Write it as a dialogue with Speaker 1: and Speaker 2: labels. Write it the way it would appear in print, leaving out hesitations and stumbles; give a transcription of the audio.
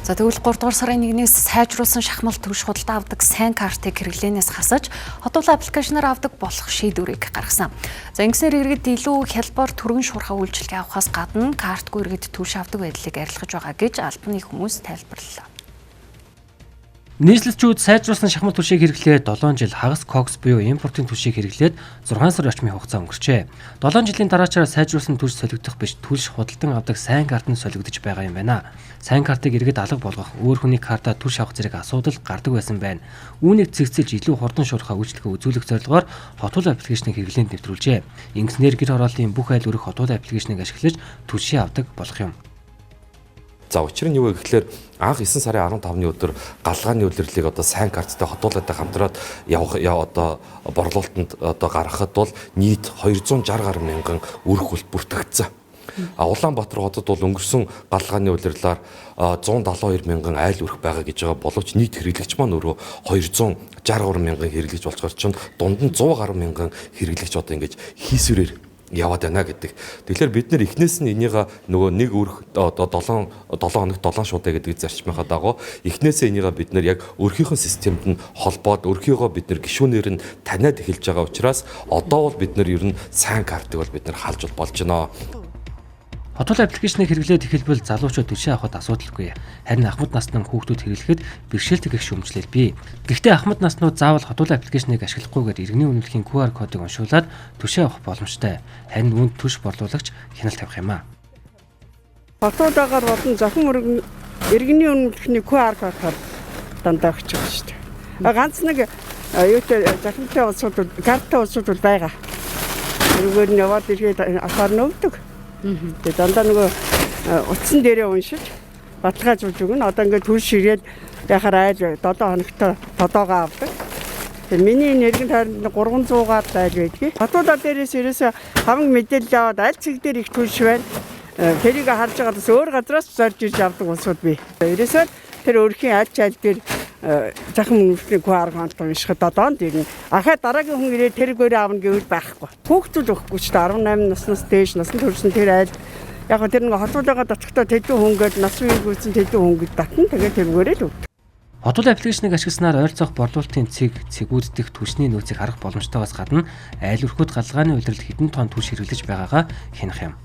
Speaker 1: За тэгвэл 3 дугаар сарын 1-ээс сайжруулсан шахмал төвш худалдаа авдаг сайн картыг хэрэглээнээс хасаж хотол аппликейшнаар авдаг болох шийдвэрийг гаргасан. За ингэснээр иргэд илүү хялбар түргэн шуурхай үйлчилгээ авахаас гадна картгүй иргэд төвш авдаг байдлыг арилгаж байгаа гэж албаны хүмүүс тайлбарллаа.
Speaker 2: Нийслэлчүүд сайжруулсан шахмал түвшийг хэрэглээд 7 жил хагас кокс буюу импортын түвшийг хэрэглээд 6 сар орчмын хугацаа өнгөрчээ. 7 жилийн дараачаар сайжруулсан түвш солигдох биш түвш худалдан авдаг сайн карт нь солигдож байгаа юм байна. Сайн картыг иргэд алга болгох, өөр хүний картаа түвш авах зэрэг асуудал гардаг байсан байна. Үүнийг цэгцэж илүү хурдан шуурхай үйлчлэгээ үзүүлэх зорилгоор хотол аппликейшнийг хэрэглээнд нэвтрүүлжээ. Ингэснээр гэр хорооллын бүх айл өрх хотол аппликейшнийг ашиглаж түвшээ авдаг болох юм.
Speaker 3: За учир нь юу вэ гэхээр анх 9 сарын 15-ны өдөр галгааны улирлыг одоо сайн карттай хотуулаатай хамтраад явах одоо борлуулалтанд одоо гаргахад бол нийт 260 гаруй мянган өрх хөл бүртгэгдсэн. Улаанбаатар хотод бол өнгөрсөн галгааны улирлаар 172 мянган айл өрх байгаа гэж байгаа боловч нийт хэрэглэгч маань өөрөө 263 мянган хэрэглэгч болцохоор чинь дунд нь 100 гаруй мянган хэрэглэгч одоо ингэж хийсвэрээр яваад байна гэдэг. Тэгэхээр бид нэр эхнээс нь энийг нөгөө нэг өрх одоо 7 хоногт 7 шуудаа гэдэг зарчмынхаа дагуу эхнээсээ энийг бид нэр яг өрхийнхөө системд нь холбоод өрхийгөө бид нэр гишүүнээр нь таниад эхэлж байгаа учраас одоо бол бид нэр ер нь сайн картыг бол бид нэр халж болж байна.
Speaker 2: Хотол аппликейшнийг хэрэглээд эхэлбэл залуучууд түвшээ авахд асуудалгүй. Харин ахмад насны хүүхдүүд хэрэглэхэд бэрхшээлтэй гэх шүүмжлэл бий. Гэхдээ ахмад наснууд заавал хотол аппликейшнийг ашиглахгүйгээр иргэний үнэлэхийн QR кодыг уншуулад түвшээ авах боломжтой. Харин үүнд түвш борлуулагч хяналт тавих юм аа.
Speaker 4: Хотолдоогоор болон зөвхөн иргэний үнэлэхний QR кодоор дандаа өгч байгаа шүү дээ. Ганц нэг юутай захимтай улсууд карттай улсууд байгаа. Тэргээр нь яваад ирэхэд ахаар нөвдөг. Тэгээд дандаа нөгөө утсан дээрээ уншиж баталгаажуулж өгнө. Одоо ингээд түр ширээд яхаар айл 7 хоногт тодоогоо авдаг. Тэгээд миний нэргэн тойронд 300-аар айл байдгийг. Хотуудаа дээрээс ерөөсө хамаг мэдээлэл аваад аль цэг дээр их түлш байна. Тэрийг харж байгаадас өөр газраас зорж ирж авдаг улсууд бий. Ерөөсөө тэр өөрхийн аль айл дээр захим үнэлэхний QR код уншихад додоонд ирнэ. Ахаа дараагийн хүн ирээд тэр гөрөө авна гэвэл байхгүй. Хүүхдүүд өгөхгүй ч 18 наснаас дээш насанд хүрсэн тэр айл яг гоо тэр нэг хотуулаагаа доцохдоо тэдэн хөнгөд нас үеигүүлсэн тэдэн хөнгөд татна. Тэгээд тэр гөрөө л өгдөг.
Speaker 2: Хотол аппликейшнийг ашигласнаар ойрцоох борлуулалтын цэгүүддэх түвшний нөөцийг харах боломжтойгоос гадна айл өрхөд галгааны улирал хэдэн тонн түвш хэрэглэж байгаагаа хянах юм.